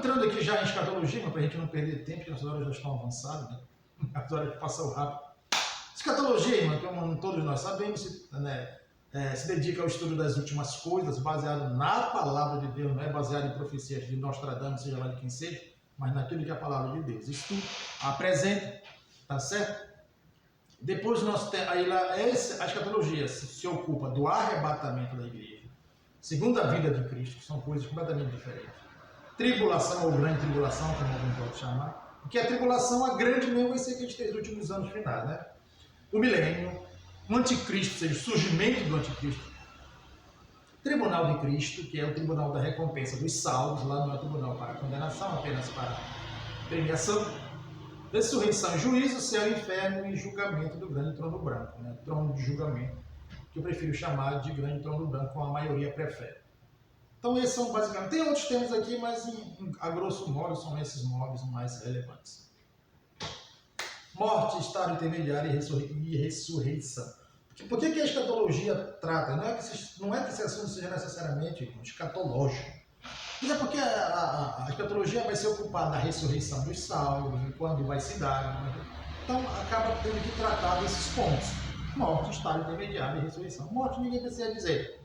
entrando aqui já em escatologia, para a gente não perder tempo, porque as horas já estão avançadas, né? As horas passam rápido. Escatologia, irmão, como todos nós sabemos, né, se dedica ao estudo das últimas coisas, baseado na palavra de Deus, não é baseado em profecias de Nostradamus, seja lá de quem seja, mas naquilo que é a palavra de Deus. Isso tudo apresenta, tá certo? Depois nós temos, aí lá, a escatologia se ocupa do arrebatamento da igreja, segunda vinda de Cristo, que são coisas completamente diferentes. Tribulação ou grande tribulação, como alguém pode chamar, porque a tribulação, a grande mesmo, vai ser que a gente tem nos últimos anos finais, né? O milênio, o anticristo, ou seja, o surgimento do anticristo, tribunal de Cristo, que é o tribunal da recompensa dos salvos, lá não é tribunal para condenação, apenas para premiação, ressurreição e juízo, céu e inferno e julgamento do grande trono branco, né? Trono de julgamento, que eu prefiro chamar de grande trono branco, como a maioria prefere. Então esses são basicamente, tem outros temas aqui, mas a grosso modo são esses móveis mais relevantes. Morte, estado intermediário e ressurreição. Por que a escatologia trata? Não é que esse assunto seja necessariamente escatológico. Mas é porque a escatologia vai se ocupar da ressurreição dos salvos, de quando vai se dar. Né? Então acaba tendo que tratar desses pontos. Morte, estado intermediário e ressurreição. Morte ninguém precisa dizer,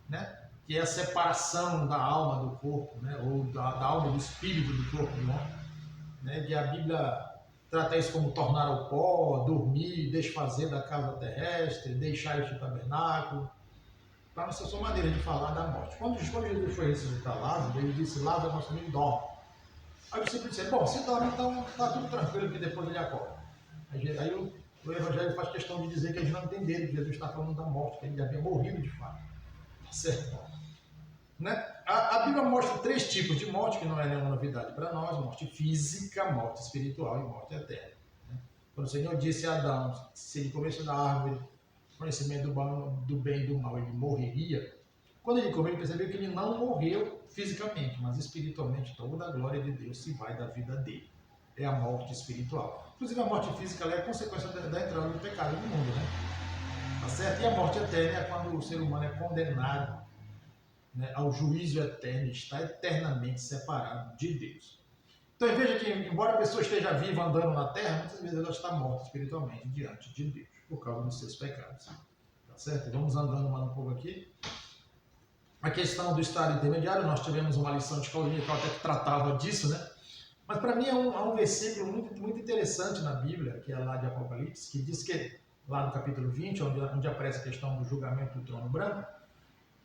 né? Que é a separação da alma do corpo, né? Ou da alma do espírito do corpo do homem. Né? Que a Bíblia trata isso como tornar ao pó, dormir, desfazer da casa terrestre, deixar este tabernáculo. Para a sua maneira de falar da morte. Quando Jesus foi ressuscitar Lázaro, ele disse: Lázaro, nosso amigo, dorme. Aí o discípulo disse: bom, se dorme, então está tudo tranquilo, que depois ele acorda. Aí o Evangelho faz questão de dizer que eles não entenderam que Jesus está falando da morte, que ele havia morrido de fato. Certo? Né? A Bíblia mostra 3 tipos de morte, que não é nenhuma novidade para nós: morte física, morte espiritual e morte eterna. Né? Quando o Senhor disse a Adão, se ele comesse da árvore, conhecimento do bem e do mal, ele morreria. Quando ele comeu, ele percebeu que ele não morreu fisicamente, mas espiritualmente toda a glória de Deus se vai da vida dele. É a morte espiritual. Inclusive a morte física é a consequência da entrada do pecado no mundo, né? Tá certo? E a morte eterna é quando o ser humano é condenado, né, ao juízo eterno, está eternamente separado de Deus. Então veja que, embora a pessoa esteja viva andando na terra, muitas vezes ela está morta espiritualmente diante de Deus, por causa dos seus pecados. Tá certo? Vamos andando mais um pouco aqui. A questão do estado intermediário, nós tivemos uma lição de escola dominical até que tratava disso, né? Mas para mim há um versículo muito interessante na Bíblia, que é lá de Apocalipse, que diz que, lá no capítulo 20, onde aparece a questão do julgamento do trono branco,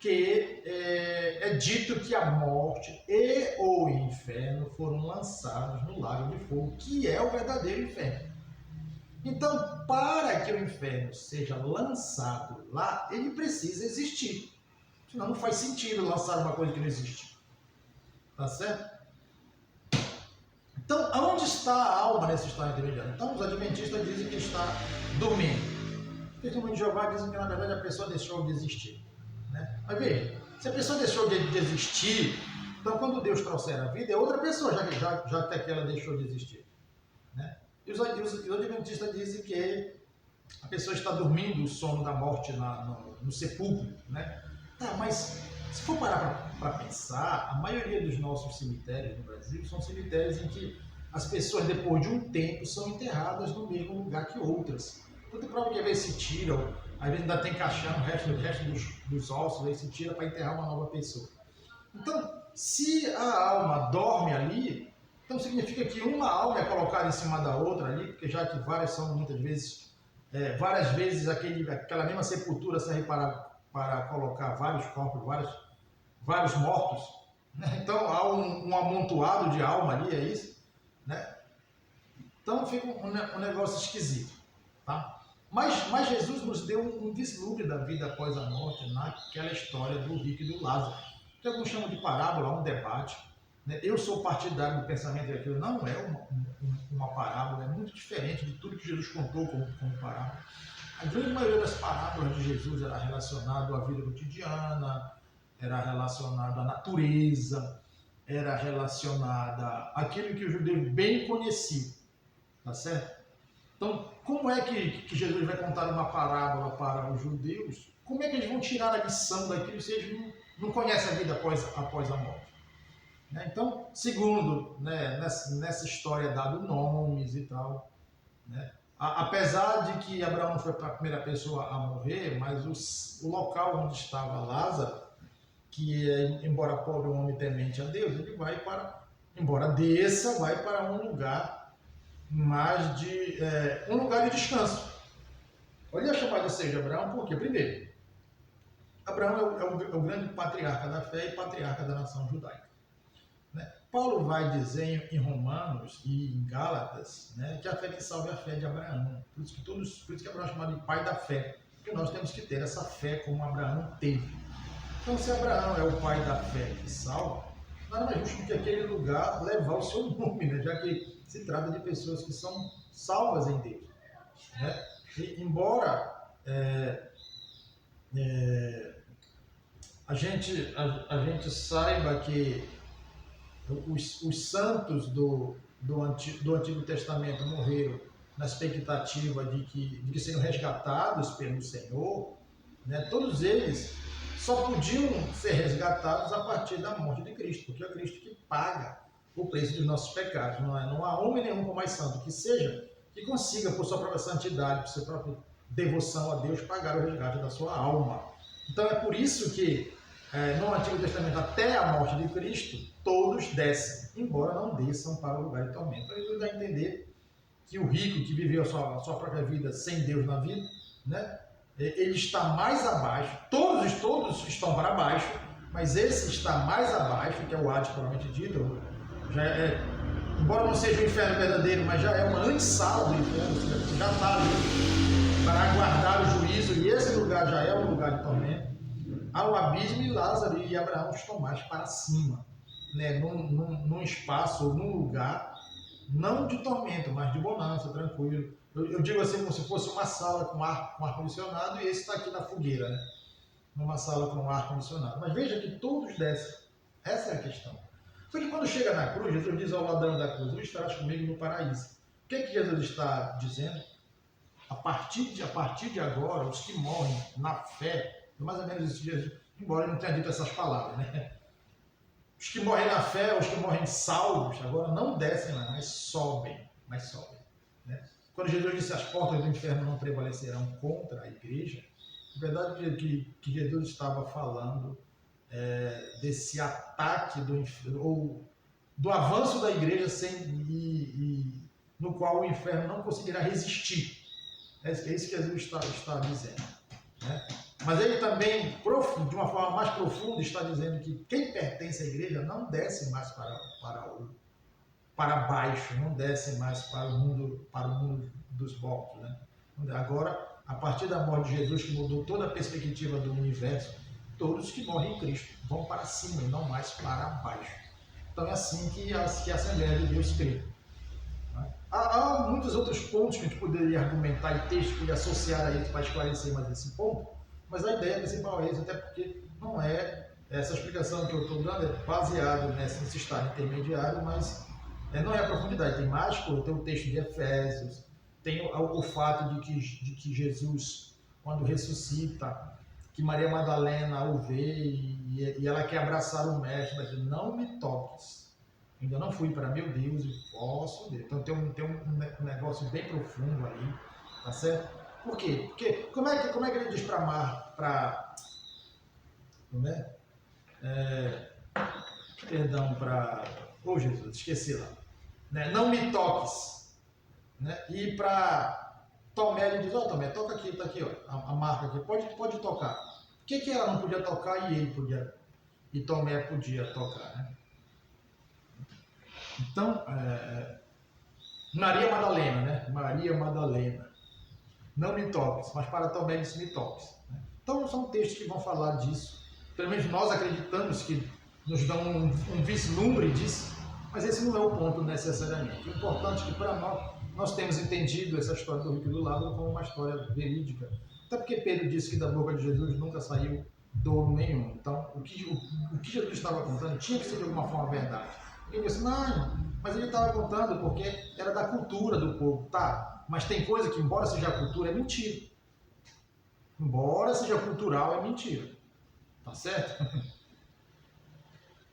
que é dito que a morte e o inferno foram lançados no lago de fogo, que é o verdadeiro inferno. Então, para que o inferno seja lançado lá, ele precisa existir. Senão não faz sentido lançar uma coisa que não existe. Tá certo? Então, onde está a alma nesse estado intermediário? Então, os adventistas dizem que está dormindo. Os testemunhos de Jeová dizem que, na verdade, a pessoa deixou de existir. Né? Mas veja, se a pessoa deixou de existir, então quando Deus trouxer a vida, é outra pessoa, já que aquela deixou de existir. Né? E os adventistas dizem que a pessoa está dormindo o sono da morte no sepulcro. Né? Tá, mas se for parar para pensar, a maioria dos nossos cemitérios no Brasil são cemitérios em que as pessoas, depois de um tempo, são enterradas no mesmo lugar que outras. Então tem prova que às vezes se tiram, às vezes ainda tem caixão, o resto dos ossos, aí se tira para enterrar uma nova pessoa. Então, se a alma dorme ali, então significa que uma alma é colocada em cima da outra ali, porque já que várias são muitas vezes, várias vezes aquela mesma sepultura serve para colocar vários corpos, vários mortos. Né? Então há um amontoado de alma ali, é isso? Né? Então fica um negócio esquisito. Tá? Mas Jesus nos deu um vislumbre da vida após a morte naquela história do rico e do Lázaro, que alguns chamam de parábola, um debate. Né? Eu sou partidário do pensamento de que aquilo não é uma parábola, é muito diferente de tudo que Jesus contou como parábola. A grande maioria das parábolas de Jesus era relacionada à vida cotidiana, era relacionada à natureza, era relacionada àquilo que o judeu bem conhecia. Tá certo? Então, como é que Jesus vai contar uma parábola para os judeus? Como é que eles vão tirar a lição daquilo se eles não conhecem a vida após a morte? Né? Então, segundo, né, nessa história é dado nomes e tal, né? Apesar de que Abraão não foi a primeira pessoa a morrer, mas o local onde estava Lázaro, que embora pobre, um homem temente a Deus, ele vai para, embora desça, vai para um lugar mais de um lugar de descanso. Olha a chamada de ser de Abraão, porque primeiro, Abraão é o grande patriarca da fé e patriarca da nação judaica. Né? Paulo vai dizer em Romanos e em Gálatas, né, que a fé que salva é a fé de Abraão. Por isso que Abraão é chamado de pai da fé, porque nós temos que ter essa fé como Abraão teve. Então, se Abraão é o pai da fé que salva, nada mais justo do que aquele lugar levar o seu nome, né? Já que se trata de pessoas que são salvas em Deus. Né? E, embora a gente saiba que os santos do Antigo Testamento morreram na expectativa de que seriam resgatados pelo Senhor, né? Todos eles só podiam ser resgatados a partir da morte de Cristo, porque é Cristo que paga o preço dos nossos pecados. Não há homem nenhum com mais santo que consiga, por sua própria santidade, por sua própria devoção a Deus, pagar o resgate da sua alma. Então é por isso que no Antigo Testamento, até a morte de Cristo, todos descem, embora não desçam para o lugar de tormento. Então ele dá a entender que o rico que viveu a sua própria vida sem Deus na vida, né, ele está mais abaixo, todos estão para baixo, mas esse está mais abaixo, que é o Hades propriamente dito, embora não seja o inferno verdadeiro, mas já é uma antessala do inferno, já está ali para aguardar o juízo, e esse lugar já é um lugar de tormento. Há o abismo e Lázaro e Abraão estão mais para cima, né, num espaço, num lugar, não de tormento, mas de bonança, tranquilo. Eu digo assim como se fosse uma sala com ar-condicionado, e esse está aqui na fogueira, né? Numa sala com ar-condicionado. Mas veja que todos descem. Essa é a questão. Só que quando chega na cruz, Jesus diz ao ladrão da cruz: tu estarás comigo no paraíso. O que é que Jesus está dizendo? A partir de agora, os que morrem na fé, mais ou menos esses dias, embora ele não tenha dito essas palavras, né? Os que morrem na fé, os que morrem salvos, agora não descem lá, mas sobem. Né? Quando Jesus disse as portas do inferno não prevalecerão contra a igreja, na verdade é que Jesus estava falando desse ataque do inferno, ou do avanço da igreja no qual o inferno não conseguirá resistir. É isso que Jesus está dizendo. Né? Mas ele também, de uma forma mais profunda, está dizendo que quem pertence à igreja não desce mais para baixo, não desce mais para o mundo dos mortos. Né? Agora, a partir da morte de Jesus, que mudou toda a perspectiva do universo, todos que morrem em Cristo vão para cima e não mais para baixo. Então é assim que a Assembleia de Deus crê. Há muitos outros pontos que a gente poderia argumentar e textos que associar a eles para esclarecer mais esse ponto, mas a ideia principal é isso, até porque não é essa explicação que eu estou dando, é baseado nesse estado intermediário, mas não é a profundidade. Tem mais coisa, tem o texto de Efésios, tem o fato de que Jesus, quando ressuscita, que Maria Madalena o vê e ela quer abraçar o mestre, mas diz: não me toques. Ainda não fui para meu Deus e posso ver. Então tem um negócio bem profundo ali, tá certo? Por quê? Porque como é que ele diz para amar, oh Jesus, esqueci lá. Né? Não me toques. Né? E para Tomé, ele diz: ó, Tomé, toca aqui, tá aqui, ó, a marca aqui, pode tocar. Por que ela não podia tocar e ele podia? E Tomé podia tocar, né? Então, Maria Madalena, né? Maria Madalena. Não me toques, mas para Tomé disse: me toques. Né? Então, são textos que vão falar disso. Pelo menos nós acreditamos que nos dão um vislumbre disso, mas esse não é o ponto necessariamente. O importante é que para nós temos entendido essa história do rico e do Lázaro como uma história verídica. Até porque Pedro disse que da boca de Jesus nunca saiu dolo nenhum. Então, o que Jesus estava contando tinha que ser de alguma forma verdade. Ele disse: não, mas ele estava contando porque era da cultura do povo. Tá, mas tem coisa que, embora seja cultura, é mentira. Embora seja cultural, é mentira. Tá certo?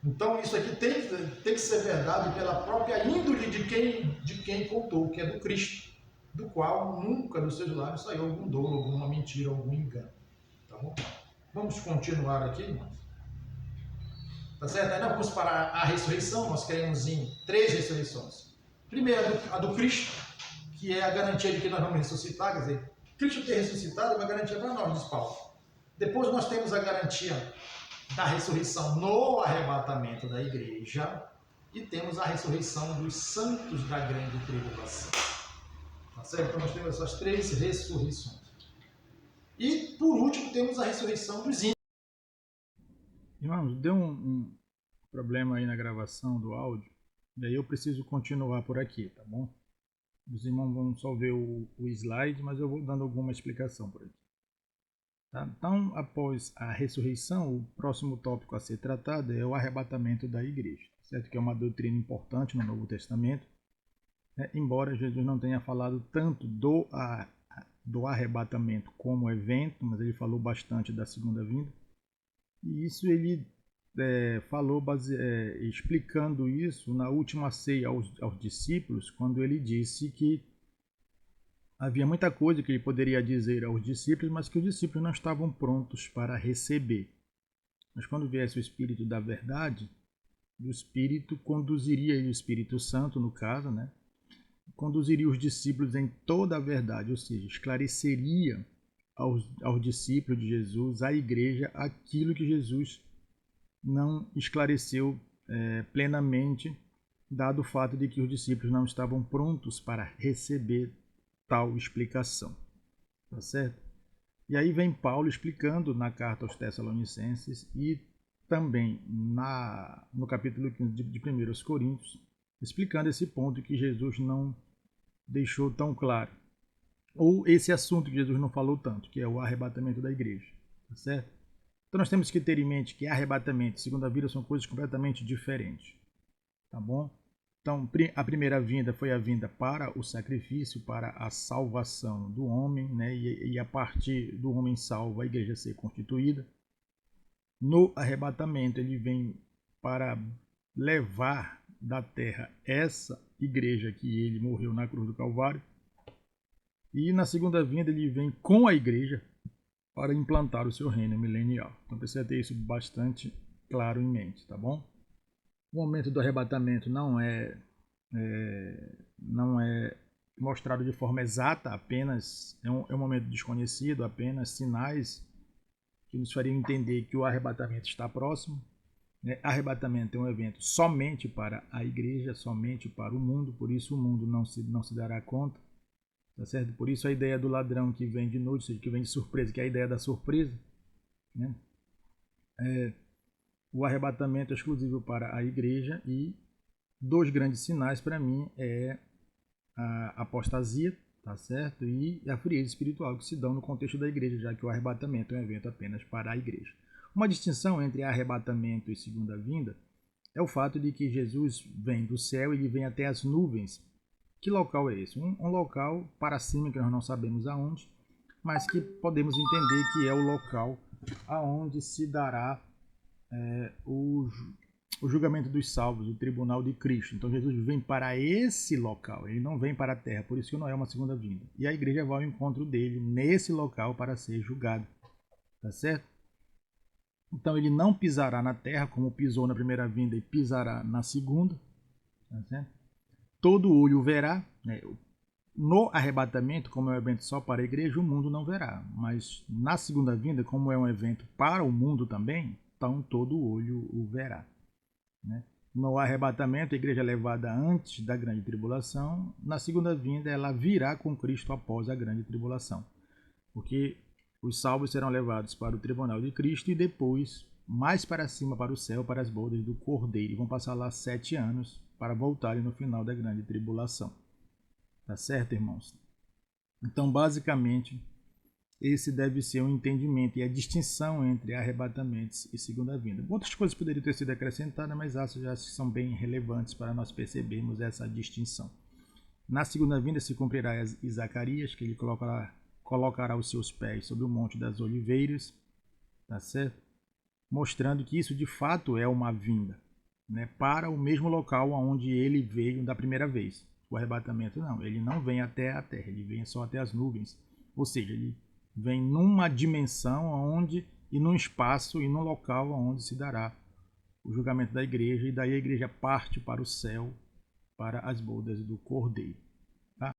Então isso aqui tem que ser verdade pela própria índole de quem contou, que é do Cristo, do qual nunca dos seus lábios saiu algum dolo, alguma mentira, algum engano. Tá bom? Vamos continuar aqui, irmãos. Tá certo? Ainda vamos para a ressurreição. Nós queremos em 3 ressurreições. Primeiro, a do Cristo, que é a garantia de que nós vamos ressuscitar. Quer dizer, Cristo ter ressuscitado é uma garantia para nós, diz Paulo. Depois nós temos a garantia da ressurreição no arrebatamento da igreja e temos a ressurreição dos santos da grande tribulação. Tá certo? Então nós temos essas 3 ressurreições. E por último temos a ressurreição dos índios. Irmãos, deu um problema aí na gravação do áudio, e aí eu preciso continuar por aqui, tá bom? Os irmãos vão só ver o slide, mas eu vou dando alguma explicação por aqui. Tá? Então, após a ressurreição, o próximo tópico a ser tratado é o arrebatamento da igreja, certo? Que é uma doutrina importante no Novo Testamento, né? Embora Jesus não tenha falado tanto do arrebatamento como evento, mas ele falou bastante da segunda vinda. E isso ele falou explicando isso na última ceia aos discípulos, quando ele disse que havia muita coisa que ele poderia dizer aos discípulos, mas que os discípulos não estavam prontos para receber. Mas quando viesse o Espírito da verdade, o Espírito conduziria, o Espírito Santo no caso, né, conduziria os discípulos em toda a verdade, ou seja, esclareceria aos discípulos de Jesus, à igreja, aquilo que Jesus não esclareceu plenamente, dado o fato de que os discípulos não estavam prontos para receber tal explicação. Tá certo? E aí vem Paulo explicando na carta aos Tessalonicenses e também no capítulo 15 de 1 Coríntios, explicando esse ponto que Jesus não deixou tão claro. Ou esse assunto que Jesus não falou tanto, que é o arrebatamento da igreja. Tá certo? Então nós temos que ter em mente que arrebatamento e segunda vinda são coisas completamente diferentes. Tá bom? Então, a primeira vinda foi a vinda para o sacrifício, para a salvação do homem, né? E a partir do homem salvo, a igreja ser constituída. No arrebatamento, ele vem para levar da terra essa igreja que ele morreu na cruz do Calvário. E na segunda vinda, ele vem com a igreja para implantar o seu reino milenial. Então precisa ter isso bastante claro em mente, tá bom? O momento do arrebatamento não é mostrado de forma exata, apenas é um momento desconhecido, apenas sinais que nos fariam entender que o arrebatamento está próximo. Né? Arrebatamento é um evento somente para a igreja, somente para o mundo, por isso o mundo não se dará conta. Tá certo? Por isso a ideia do ladrão que vem de noite, ou seja, que vem de surpresa, que é a ideia da surpresa, né? O arrebatamento é exclusivo para a igreja e 2 grandes sinais para mim é a apostasia, tá certo? E a frieza espiritual que se dão no contexto da igreja, já que o arrebatamento é um evento apenas para a igreja. Uma distinção entre arrebatamento e segunda vinda é o fato de que Jesus vem do céu e ele vem até as nuvens. Que local é esse? Um local para cima que nós não sabemos aonde, mas que podemos entender que é o local aonde se dará o julgamento dos salvos, o tribunal de Cristo. Então Jesus vem para esse local, ele não vem para a terra, por isso que não é uma segunda vinda. E a igreja vai ao encontro dele nesse local para ser julgado. Tá certo? Então ele não pisará na terra como pisou na primeira vinda e pisará na segunda. Tá certo? Todo olho verá, né? No arrebatamento, como é um evento só para a igreja, o mundo não verá. Mas na segunda vinda, como é um evento para o mundo também, então todo olho o verá. Né? No arrebatamento, a igreja é levada antes da grande tribulação. Na segunda vinda, ela virá com Cristo após a grande tribulação. Porque os salvos serão levados para o tribunal de Cristo e depois, mais para cima, para o céu, para as bodas do Cordeiro. E vão passar lá 7 anos para voltarem no final da grande tribulação. Tá certo, irmãos? Então, basicamente, esse deve ser o entendimento e a distinção entre arrebatamentos e segunda vinda. Outras coisas poderiam ter sido acrescentadas, mas essas já são bem relevantes para nós percebermos essa distinção. Na segunda vinda se cumprirá em Zacarias, que ele colocará os seus pés sobre o Monte das Oliveiras, tá certo? Mostrando que isso de fato é uma vinda. né, para o mesmo local onde ele veio da primeira vez. O arrebatamento não, ele não vem até a Terra, ele vem só até as nuvens. Ou seja, ele vem numa dimensão onde e num espaço e num local onde se dará o julgamento da igreja, e daí a igreja parte para o céu, para as bodas do Cordeiro.